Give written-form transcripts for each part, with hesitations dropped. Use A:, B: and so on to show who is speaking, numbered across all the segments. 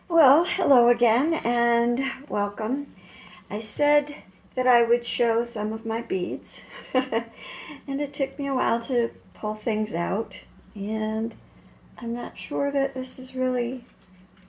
A: Well, hello again and welcome. I said that I would show some of my beads, and it took me a while to pull things out, and I'm not sure that this is really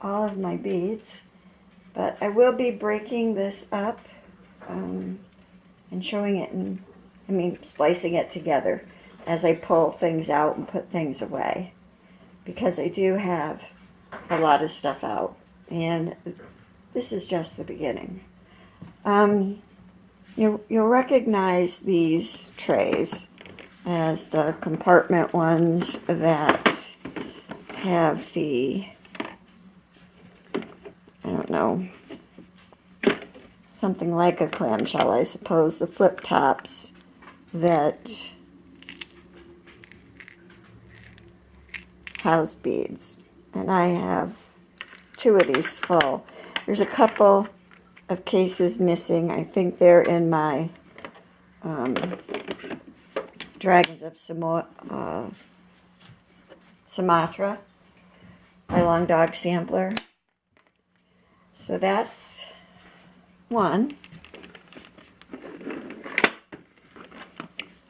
A: all of my beads, but I will be breaking this up and showing it, splicing it together as I pull things out and put things away, because I do have a lot of stuff out. And this is just the beginning. You'll recognize these trays as the compartment ones that have the, I don't know, something like a clamshell, I suppose, the flip tops that house beads. And I have two of these full. There's a couple of cases missing. I think they're in my Dragons of Sumatra, my Long Dog Sampler. So that's one.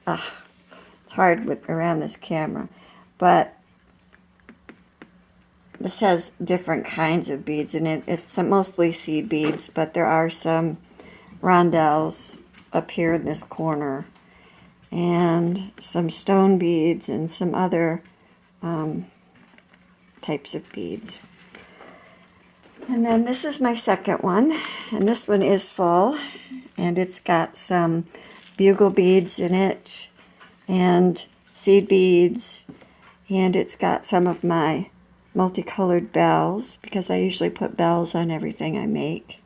A: It's hard around this camera, but this has different kinds of beads in it. It's mostly seed beads, but there are some rondelles up here in this corner, and some stone beads and some other types of beads. And then this is my second one, and this one is full, and it's got some bugle beads in it and seed beads, and it's got some of my multicolored bells, because I usually put bells on everything I make.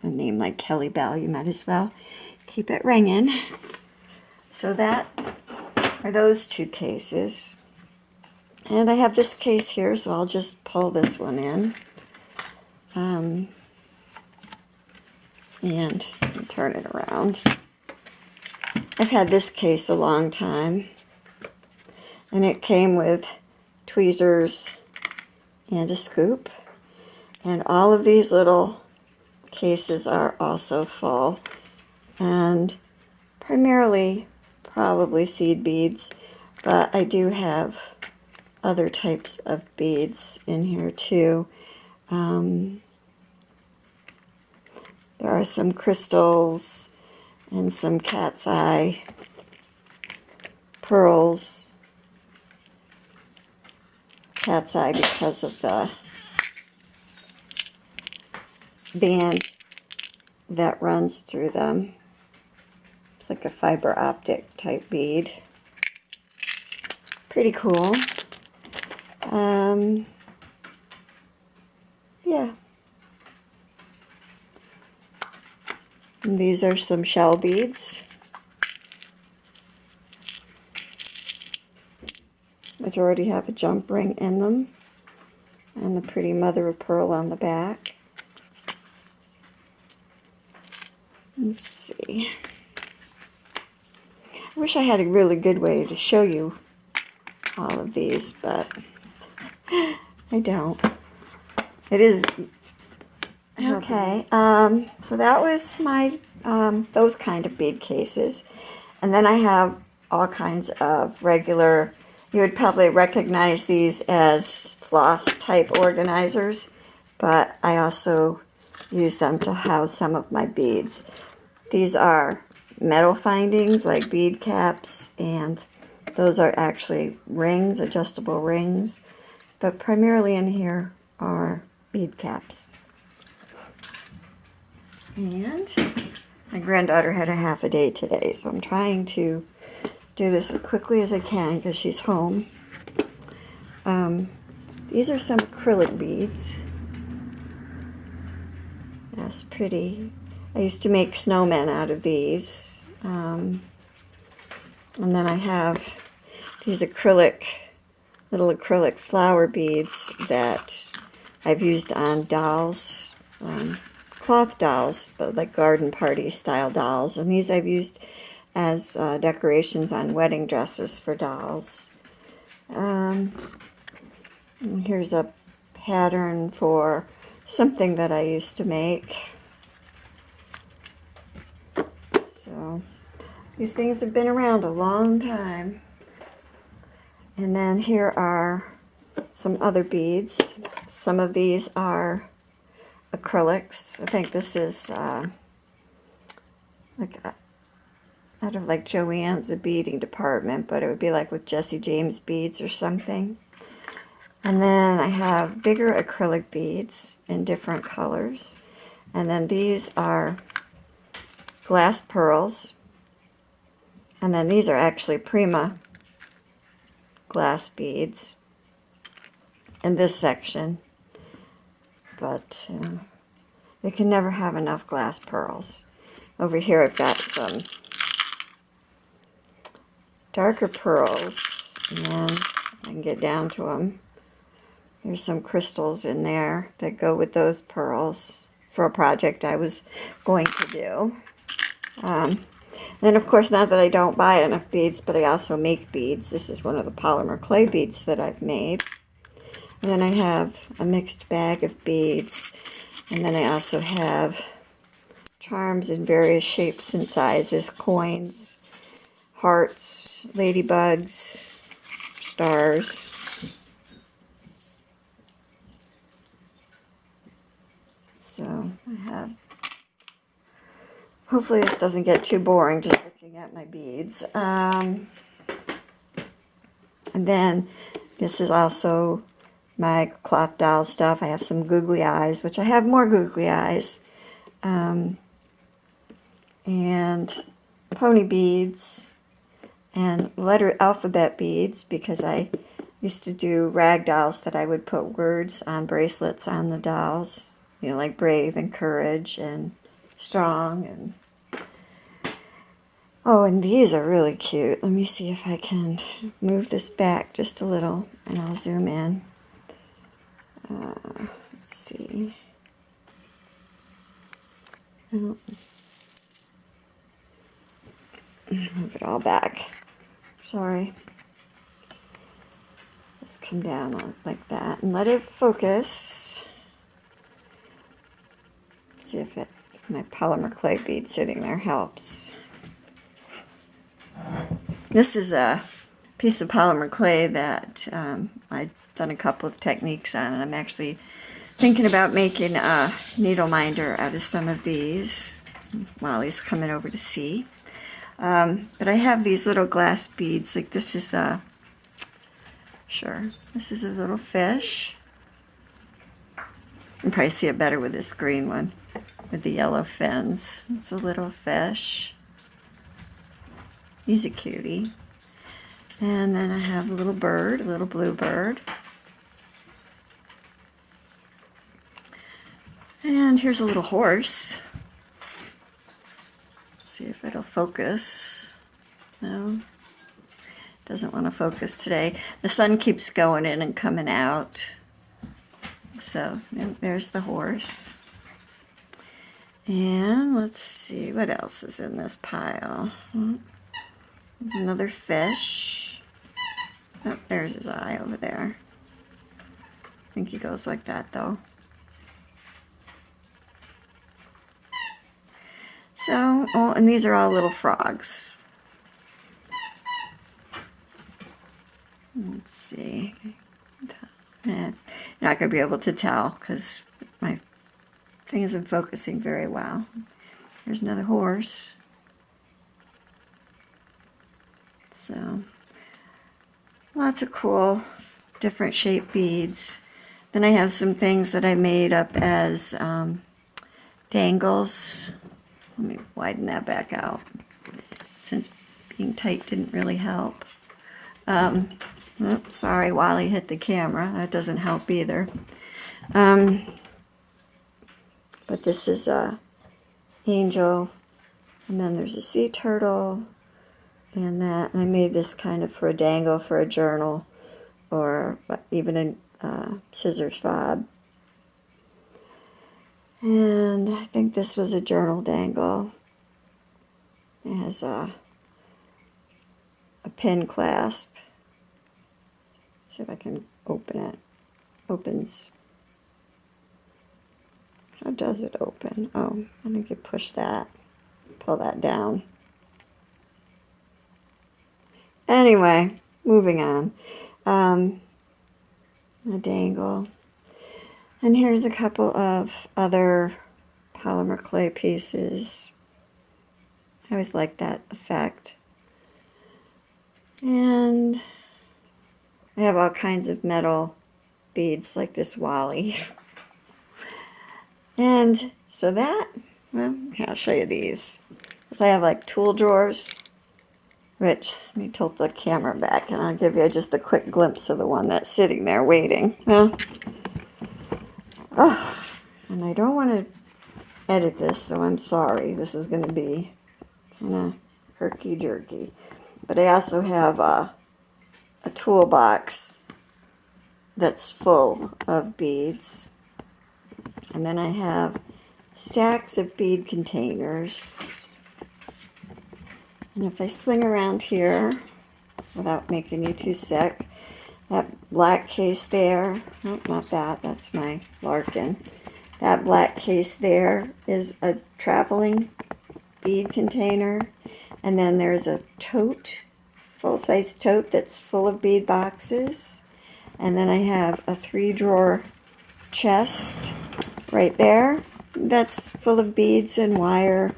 A: A name like Kelly Bell, you might as well keep it ringing. So that are those two cases. And I have this case here, so I'll just pull this one in. And turn it around. I've had this case a long time, and it came with tweezers and a scoop, and all of these little cases are also full, and primarily probably seed beads, but I do have other types of beads in here too. There are some crystals and some cat's eye pearls. Cat's eye because of the band that runs through them. It's like a fiber optic type bead. Pretty cool. Yeah. And these are some shell beads. Majority have a jump ring in them, and a pretty mother of pearl on the back. Let's see. I wish I had a really good way to show you all of these, but I don't. It is okay. So that was my those kind of bead cases, and then I have all kinds of regular. You would probably recognize these as floss type organizers, but I also use them to house some of my beads. These are metal findings like bead caps, and those are actually rings, adjustable rings, but primarily in here are bead caps. And my granddaughter had a half a day today, so I'm trying to do this as quickly as I can because she's home. These are some acrylic beads. That's pretty. I used to make snowmen out of these. And then I have these little acrylic flower beads that I've used on dolls, cloth dolls, but like garden party style dolls. And these I've used as decorations on wedding dresses for dolls. Here's a pattern for something that I used to make. So these things have been around a long time. And then here are some other beads. Some of these are acrylics. I think this is out of like Joann's, the beading department, but it would be like with Jesse James beads or something. And then I have bigger acrylic beads in different colors. And then these are glass pearls. And then these are actually Prima glass beads in this section. But you can never have enough glass pearls. Over here I've got some darker pearls, and I can get down to them. There's some crystals in there that go with those pearls for a project I was going to do. Then of course, not that I don't buy enough beads, but I also make beads. This is one of the polymer clay beads that I've made. And then I have a mixed bag of beads. And then I also have charms in various shapes and sizes, coins, hearts, ladybugs, stars. So I have, hopefully this doesn't get too boring just looking at my beads. And then this is also my cloth doll stuff. I have some googly eyes, which I have more googly eyes. And pony beads and letter alphabet beads, because I used to do rag dolls that I would put words on bracelets on the dolls, you know, like brave and courage and strong. And oh, and these are really cute. Let me see if I can move this back just a little and I'll zoom in. Let's see. Oh. Move it all back. Sorry. Just come down like that and let it focus. See if my polymer clay bead sitting there helps. This is a piece of polymer clay that I've done a couple of techniques on, and I'm actually thinking about making a needle minder out of some of these while he's coming over to see. But I have these little glass beads. Like this is a, this is a little fish. You can probably see it better with this green one with the yellow fins. It's a little fish. He's a cutie. And then I have a little bird, a little blue bird. And here's a little horse. See if it'll focus. No, doesn't want to focus today. The sun keeps going in and coming out. So there's the horse. And let's see what else is in this pile. There's another fish. Oh, there's his eye over there. I think he goes like that though. So, oh, and these are all little frogs. Let's see. You're not going to be able to tell because my thing isn't focusing very well. There's another horse. So, lots of cool different shaped beads. Then I have some things that I made up as dangles. Let me widen that back out, since being tight didn't really help. Oops, sorry, Wally hit the camera. That doesn't help either. But this is a angel, and then there's a sea turtle, and that. And I made this kind of for a dangle for a journal, or even a scissors fob. And I think this was a journal dangle. It has a pin clasp. See if I can open it. Opens how does it open? Oh, I think you push that, pull that down. Anyway, moving on. A dangle. And here's a couple of other polymer clay pieces. I always like that effect. And I have all kinds of metal beads like this Wally. And so that, well, here, I'll show you these. So I have like tool drawers, which, let me tilt the camera back and I'll give you just a quick glimpse of the one that's sitting there waiting. Well, oh, and I don't want to edit this, so I'm sorry. This is going to be kind of herky-jerky. But I also have a toolbox that's full of beads. And then I have stacks of bead containers. And if I swing around here, without making you too sick, that black case there, nope, not that, that's my Larkin. That black case there is a traveling bead container. And then there's a tote, full-size tote that's full of bead boxes. And then I have a 3-drawer chest right there that's full of beads and wire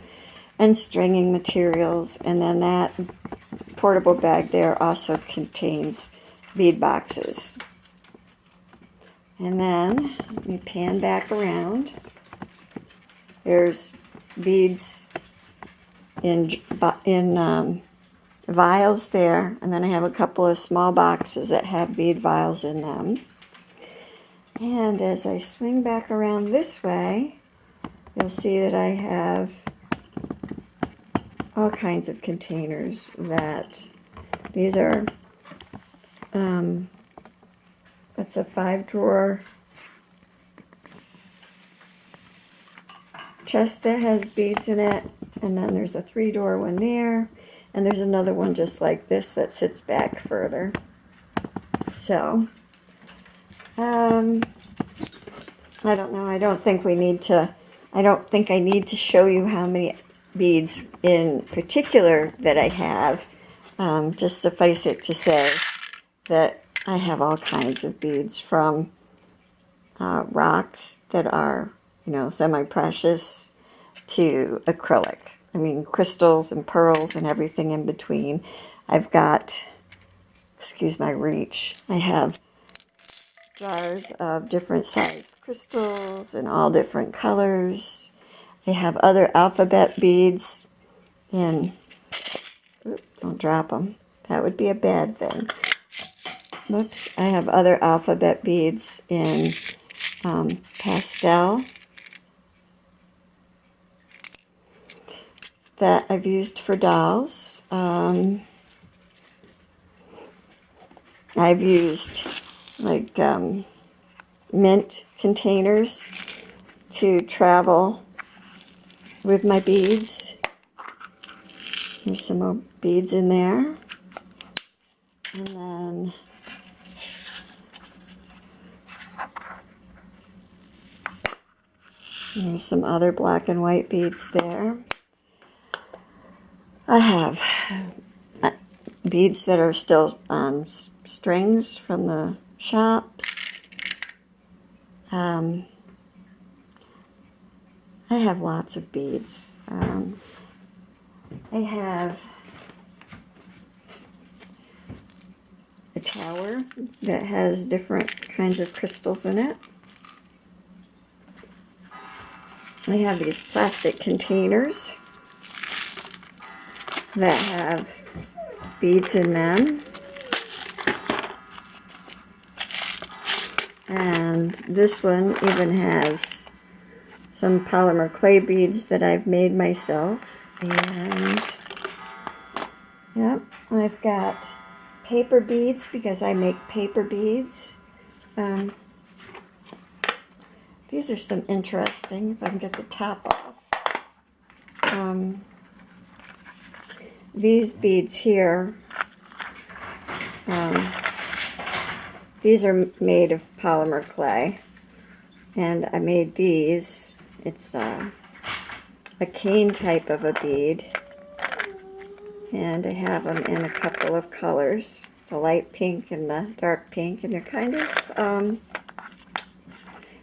A: and stringing materials. And then that portable bag there also contains bead boxes. And then let me pan back around. There's beads in vials there, and then I have a couple of small boxes that have bead vials in them. And as I swing back around this way, you'll see that I have all kinds of containers that these are, that's a 5-drawer chest that has beads in it, and then there's a 3-drawer one there, and there's another one just like this that sits back further. So, I don't know, I don't think I need to show you how many beads in particular that I have. Just suffice it to say that I have all kinds of beads, from rocks that are, semi-precious to acrylic. I mean, crystals and pearls and everything in between. I've got, excuse my reach, I have jars of different size crystals in all different colors. I have other alphabet beads in, oops, don't drop them. That would be a bad thing. Whoops, I have other alphabet beads in pastel that I've used for dolls. I've used like mint containers to travel with my beads. There's some more beads in there. And then there's some other black and white beads there. I have beads that are still on strings from the shops. I have lots of beads. I have a tower that has different kinds of crystals in it. I have these plastic containers that have beads in them. And this one even has some polymer clay beads that I've made myself. And yep, I've got paper beads because I make paper beads. These are some interesting, if I can get the top off. These beads here, these are made of polymer clay, and I made these It's a cane type of a bead. And I have them in a couple of colors. The light pink and the dark pink. And they're kind of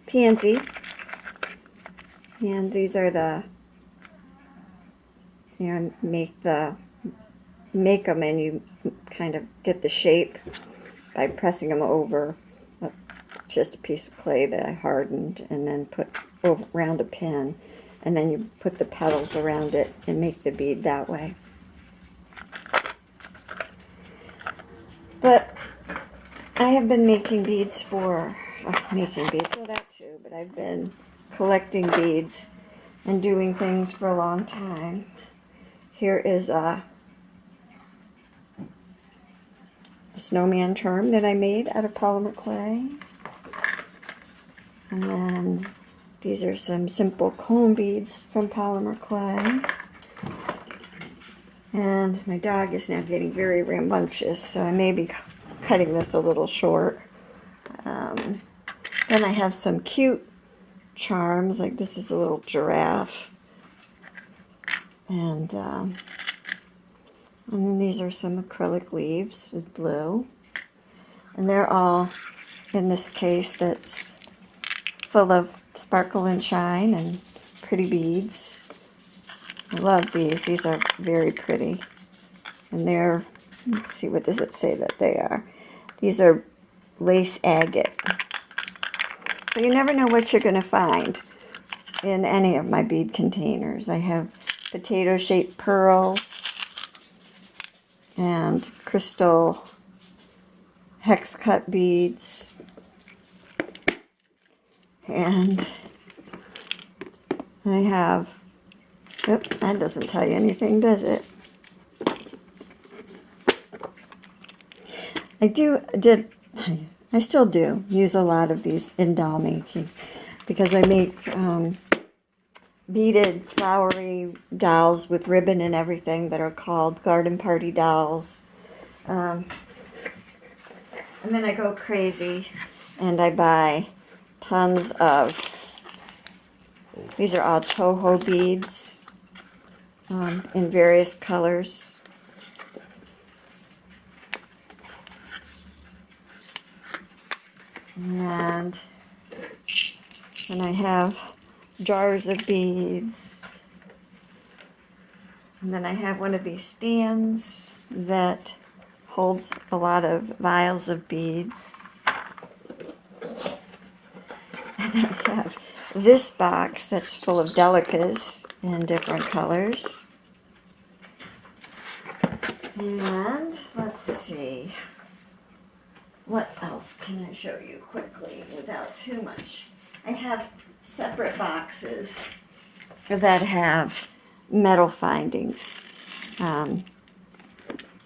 A: pansy. And these are the, make them and you kind of get the shape by pressing them over just a piece of clay that I hardened and then put around a pin, and then you put the petals around it and make the bead that way. But I have been making beads well, that too, but I've been collecting beads and doing things for a long time. Here is a snowman charm that I made out of polymer clay. And then these are some simple cone beads from polymer clay. And my dog is now getting very rambunctious, so I may be cutting this a little short. Then I have some cute charms, like this is a little giraffe. And then these are some acrylic leaves with blue. And they're all in this case that's full of sparkle and shine and pretty beads. I love these. These are very pretty. And they're, let's see, what does it say that they are? These are lace agate. So you never know what you're going to find in any of my bead containers. I have potato-shaped pearls and crystal hex cut beads, and I have, that doesn't tell you anything, does it? I still do use a lot of these in doll making because I make beaded flowery dolls with ribbon and everything that are called garden party dolls. And then I go crazy and I buy tons of, these are all Toho beads in various colors. And then I have jars of beads. And then I have one of these stands that holds a lot of vials of beads. And then I have this box that's full of delicas in different colors. And let's see, what else can I show you quickly without too much? I have separate boxes that have metal findings,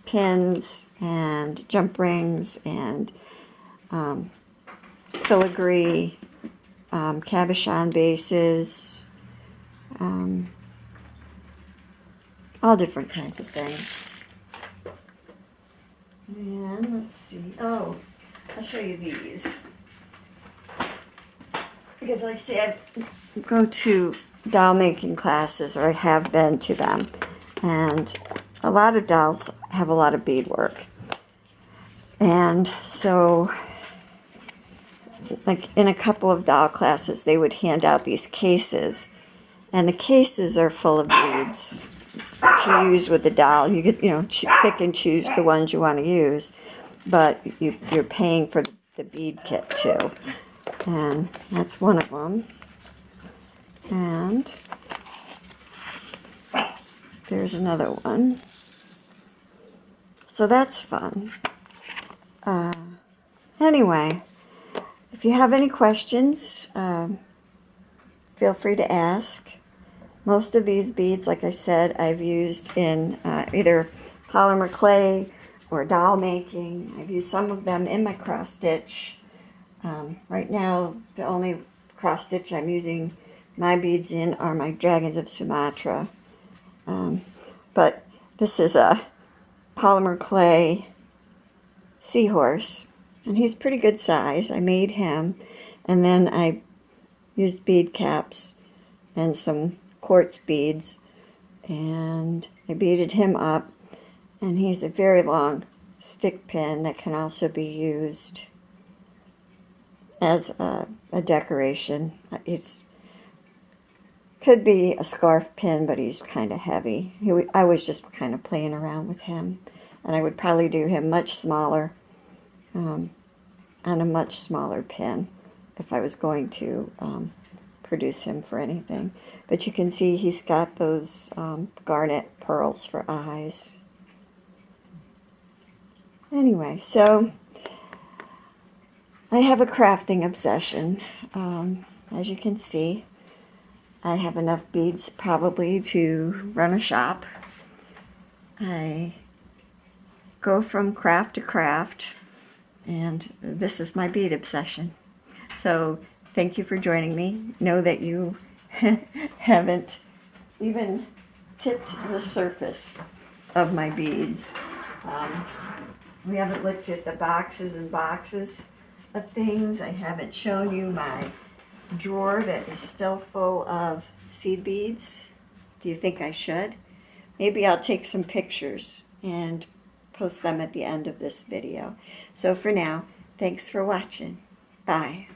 A: pins and jump rings and filigree, cabochon bases, all different kinds of things. And let's see, oh, I'll show you these. Because like I say, I go to doll making classes, or I have been to them, and a lot of dolls have a lot of beadwork. And so, like in a couple of doll classes, they would hand out these cases, and the cases are full of beads to use with the doll. You could, pick and choose the ones you want to use, but you're paying for the bead kit too. And that's one of them. And there's another one. So that's fun. Anyway, if you have any questions, feel free to ask. Most of these beads, like I said, I've used in either polymer clay or doll making. I've used some of them in my cross stitch. Right now, the only cross stitch I'm using my beads in are my Dragons of Sumatra. But this is a polymer clay seahorse, and he's pretty good size. I made him, and then I used bead caps and some quartz beads, and I beaded him up, and he's a very long stick pin that can also be used as a decoration. It's could be a scarf pin, but he's kind of heavy. I was just kind of playing around with him, and I would probably do him much smaller, on a much smaller pin if I was going to produce him for anything. But you can see he's got those garnet pearls for eyes. Anyway, so I have a crafting obsession. As you can see, I have enough beads probably to run a shop. I go from craft to craft, and this is my bead obsession. So thank you for joining me. Know that you haven't even tipped the surface of my beads. We haven't looked at the boxes and boxes of things. I haven't shown you my drawer that is still full of seed beads. Do you think I should? Maybe I'll take some pictures and post them at the end of this video. So for now, thanks for watching. Bye.